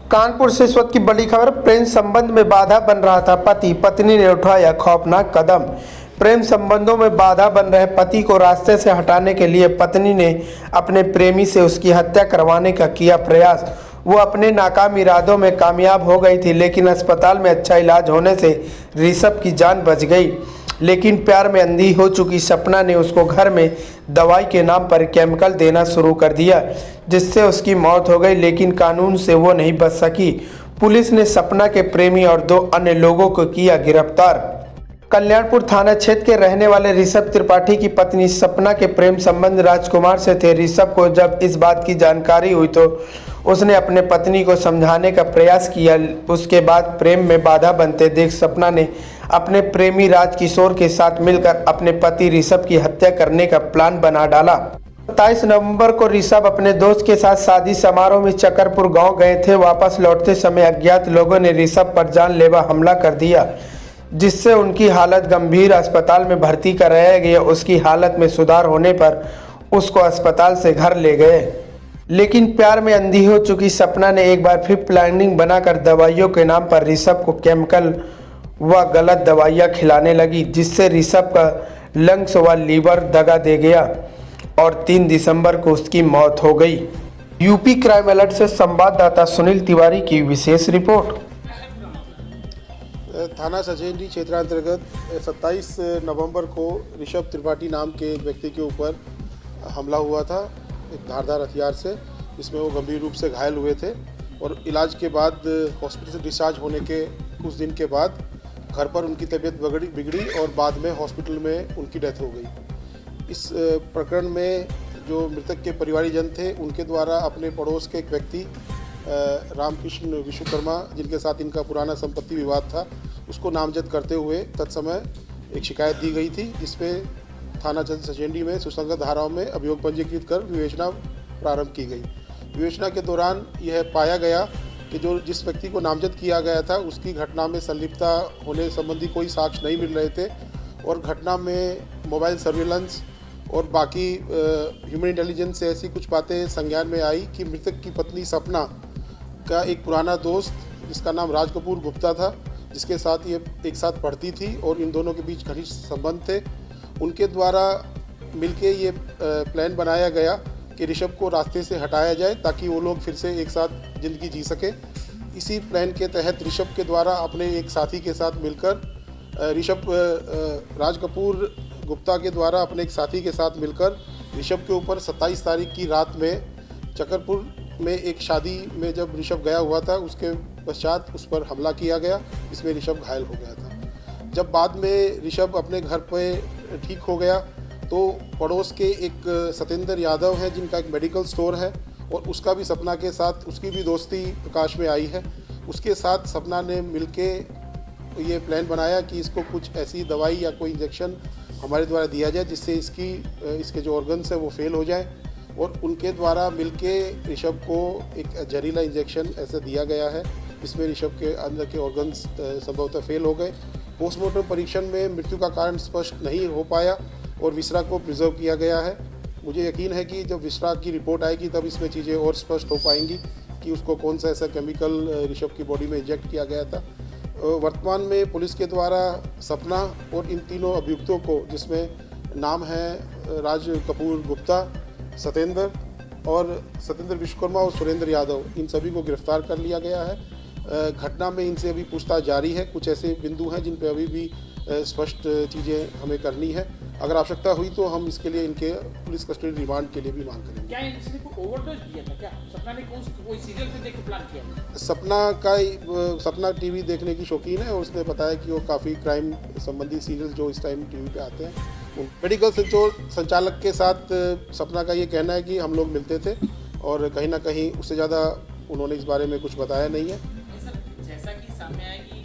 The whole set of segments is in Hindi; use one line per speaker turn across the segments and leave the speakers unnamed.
कानपुर से इस वक्त की बड़ी खबर। प्रेम संबंध में बाधा बन रहा था पति, पत्नी ने उठाया खौफनाक कदम। प्रेम संबंधों में बाधा बन रहे पति को रास्ते से हटाने के लिए पत्नी ने अपने प्रेमी से उसकी हत्या करवाने का किया प्रयास। वो अपने नाकाम इरादों में कामयाब हो गई थी, लेकिन अस्पताल में अच्छा इलाज होने से ऋषभ की जान बच गई। लेकिन प्यार में अंधी हो चुकी सपना ने उसको घर में दवाई के नाम पर केमिकल देना शुरू कर दिया, जिससे उसकी मौत हो गई। लेकिन कानून से वो नहीं बच सकी। पुलिस ने सपना के प्रेमी और 2 अन्य लोगों को किया गिरफ्तार। कल्याणपुर थाना क्षेत्र के रहने वाले ऋषभ त्रिपाठी की पत्नी सपना के प्रेम संबंध राजकुमार से थे। ऋषभ को जब इस बात की जानकारी हुई तो उसने अपने पत्नी को समझाने का प्रयास किया। उसके बाद प्रेम में बाधा बनते देख सपना ने अपने प्रेमी राजकिशोर के साथ मिलकर अपने पति ऋषभ की हत्या करने का प्लान बना डाला। 27 नवंबर को ऋषभ अपने दोस्त के साथ शादी समारोह में चकरपुर गांव गए थे। वापस लौटते समय अज्ञात लोगों ने ऋषभ पर जानलेवा हमला कर दिया, जिससे उनकी हालत गंभीर। अस्पताल में भर्ती कराया गया। उसकी हालत में सुधार होने पर उसको अस्पताल से घर ले गए। लेकिन प्यार में अंधी हो चुकी सपना ने एक बार फिर प्लानिंग बनाकर दवाइयों के नाम पर ऋषभ को केमिकल व गलत दवाइयां खिलाने लगी, जिससे ऋषभ का लंग्स व लीवर दगा दे गया और 3 दिसंबर को उसकी मौत हो गई। यूपी क्राइम अलर्ट से संवाददाता सुनील तिवारी की विशेष रिपोर्ट।
थाना सचेंडी क्षेत्रांतर्गत 27 नवंबर को ऋषभ त्रिपाठी नाम के एक व्यक्ति के ऊपर हमला हुआ था एक धारदार हथियार से, जिसमें वो गंभीर रूप से घायल हुए थे और इलाज के बाद हॉस्पिटल से डिस्चार्ज होने के कुछ दिन के बाद घर पर उनकी तबीयत बिगड़ी और बाद में हॉस्पिटल में उनकी डेथ हो गई। इस प्रकरण में जो मृतक के परिवारीजन थे उनके द्वारा अपने पड़ोस के एक व्यक्ति रामकृष्ण विश्वकर्मा, जिनके साथ इनका पुराना संपत्ति विवाद था, उसको नामजद करते हुए तत्समय एक शिकायत दी गई थी, जिसमें थाना सचेंडी में सुसंगत धाराओं में अभियोग पंजीकृत कर विवेचना प्रारंभ की गई। विवेचना के दौरान यह पाया गया कि जिस व्यक्ति को नामजद किया गया था उसकी घटना में संलिप्तता होने संबंधी कोई साक्ष्य नहीं मिल रहे थे और घटना में मोबाइल सर्विलांस और बाकी ह्यूमन इंटेलिजेंस से ऐसी कुछ बातें संज्ञान में आई कि मृतक की पत्नी सपना का एक पुराना दोस्त जिसका नाम राज कपूर गुप्ता था, जिसके साथ ये एक साथ पढ़ती थी और इन दोनों के बीच घनिष्ठ संबंध थे, उनके द्वारा मिलके ये प्लान बनाया गया कि ऋषभ को रास्ते से हटाया जाए ताकि वो लोग फिर से एक साथ ज़िंदगी जी सके। इसी प्लान के तहत ऋषभ के द्वारा अपने एक साथी के साथ मिलकर राज कपूर गुप्ता के द्वारा अपने एक साथी के साथ मिलकर ऋषभ के ऊपर 27 तारीख की रात में चकरपुर में एक शादी में जब ऋषभ गया हुआ था उसके पश्चात उस पर हमला किया गया, जिसमें ऋषभ घायल हो गया था। जब बाद में ऋषभ अपने घर पे ठीक हो गया तो पड़ोस के एक सतेंद्र यादव हैं जिनका एक मेडिकल स्टोर है और उसका भी सपना के साथ उसकी भी दोस्ती प्रकाश में आई है। उसके साथ सपना ने मिलके ये प्लान बनाया कि इसको कुछ ऐसी दवाई या कोई इंजेक्शन हमारे द्वारा दिया जाए जिससे इसके जो ऑर्गन्स है वो फेल हो जाए, और उनके द्वारा मिलके ऋषभ को एक जहरीला इंजेक्शन ऐसा दिया गया है जिसमें ऋषभ के अंदर के ऑर्गन्स संभवतः फेल हो गए। पोस्टमार्टम परीक्षण में मृत्यु का कारण स्पष्ट नहीं हो पाया और विसरा को प्रिजर्व किया गया है। मुझे यकीन है कि जब विसरा की रिपोर्ट आएगी तब इसमें चीज़ें और स्पष्ट हो पाएंगी कि उसको कौन सा ऐसा केमिकल ऋषभ की बॉडी में इंजेक्ट किया गया था। वर्तमान में पुलिस के द्वारा सपना और इन तीनों अभियुक्तों को, जिसमें नाम है राज कपूर गुप्ता, सतेंद्र विश्वकर्मा और सुरेंद्र यादव, इन सभी को गिरफ्तार कर लिया गया है। घटना में इनसे अभी पूछताछ जारी है। कुछ ऐसे बिंदु हैं जिन पर अभी भी स्पष्ट चीज़ें हमें करनी है। अगर आवश्यकता हुई तो हम इसके लिए इनके पुलिस कस्टडी रिमांड के लिए भी मांग करेंगे।
क्या इसने कोई ओवरडोज दिया था? क्या सपना ने कोई सीरियल से देख के प्लान किया?
सपना टीवी देखने की शौकीन है और उसने बताया कि वो काफ़ी क्राइम संबंधी सीरियल जो इस टाइम टीवी पे आते हैं, मेडिकल संचालक के साथ सपना का ये कहना है कि हम लोग मिलते थे और कहीं ना कहीं उससे ज़्यादा उन्होंने इस बारे में कुछ बताया नहीं है।
जैसा कि सामने आया कि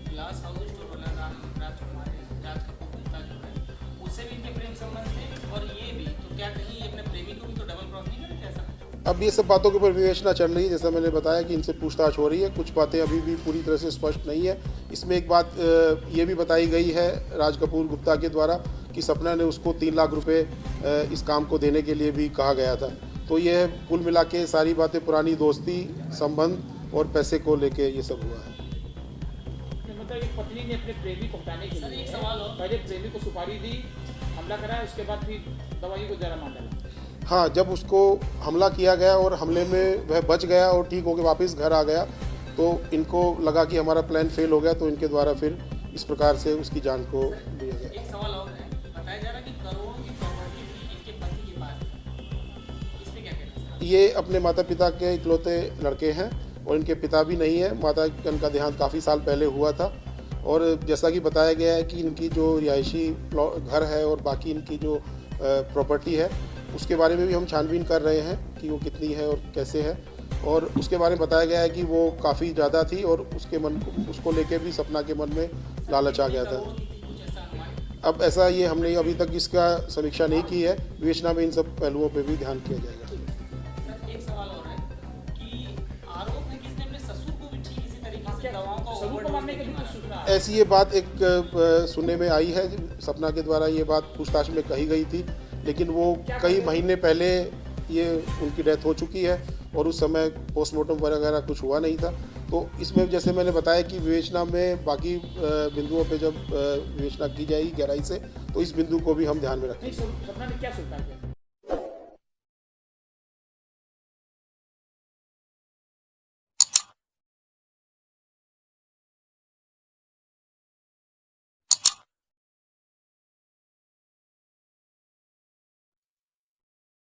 ग्लास हाउस स्टोर वाला राज कपूर गुप्ता जो है उससे भी इनके प्रेम संबंध थे और ये भी, तो क्या कहीं अपने प्रेमी को भी तो डबल क्रॉस नहीं करे ऐसा?
अब ये सब बातों के ऊपर विवेचना चल रही है। जैसा मैंने बताया कि इनसे पूछताछ हो रही है, कुछ बातें अभी भी पूरी तरह से स्पष्ट नहीं है। इसमें एक बात ये भी बताई गई है राज कपूर गुप्ता के द्वारा कि सपना ने उसको 3 लाख रुपए इस काम को देने के लिए भी कहा गया था। तो यह कुल मिला के सारी बातें पुरानी दोस्ती, संबंध और पैसे को लेके ये सब हुआ है।
मतलब एक पत्नी ने अपने प्रेमी को हटाने के
सर,
लिए
एक सवाल और।
पहले प्रेमी को सुपारी दी, हमला कराया, उसके बाद फिर दवाई को जरा मार डाला।
हाँ, जब उसको हमला किया गया और हमले में वह बच गया और ठीक होकर वापस घर आ गया तो इनको लगा कि हमारा प्लान फेल हो गया, तो इनके द्वारा फिर इस प्रकार से उसकी जान को दिया गया।
एक सवाल और है, बताया जा रहा है कि करोड़ों की प्रॉपर्टी भी इनके पति के पास है, इस पे क्या कहना है सर?
ये अपने माता पिता के इकलौते लड़के हैं और इनके पिता भी नहीं है। माता का देहांत काफ़ी साल पहले हुआ था और जैसा कि बताया गया है कि इनकी जो रिहायशी घर है और बाकी इनकी जो प्रॉपर्टी है उसके बारे में भी हम छानबीन कर रहे हैं कि वो कितनी है और कैसे है, और उसके बारे में बताया गया है कि वो काफ़ी ज़्यादा थी और उसको लेके भी सपना के मन में लालच आ गया था।
कुछ ऐसा अनुमान?
अब ऐसा ये हमने अभी तक इसका समीक्षा नहीं की है, विवेचना में इन सब पहलुओं पे भी ध्यान किया जाएगा।
सर, एक सवाल और है कि आरोप है कि इसने अपने ससुर को भी ठीक इसी तरीके से दवाओं का
सबूत को मारने के लिए कुछ
ओवरडोज
सूचना है।
ऐसी ये बात एक सुनने में आई है, सपना के द्वारा ये बात पूछताछ में कही गई थी, लेकिन वो कई महीने पहले ये उनकी डेथ हो चुकी है और उस समय पोस्टमार्टम वगैरह कुछ हुआ नहीं था। तो इसमें जैसे मैंने बताया कि विवेचना में बाकी बिंदुओं पे जब विवेचना की जाएगी गहराई से, तो इस बिंदु को भी हम ध्यान में रखेंगे।
नहीं, सपना ने क्या स्वीकार किया?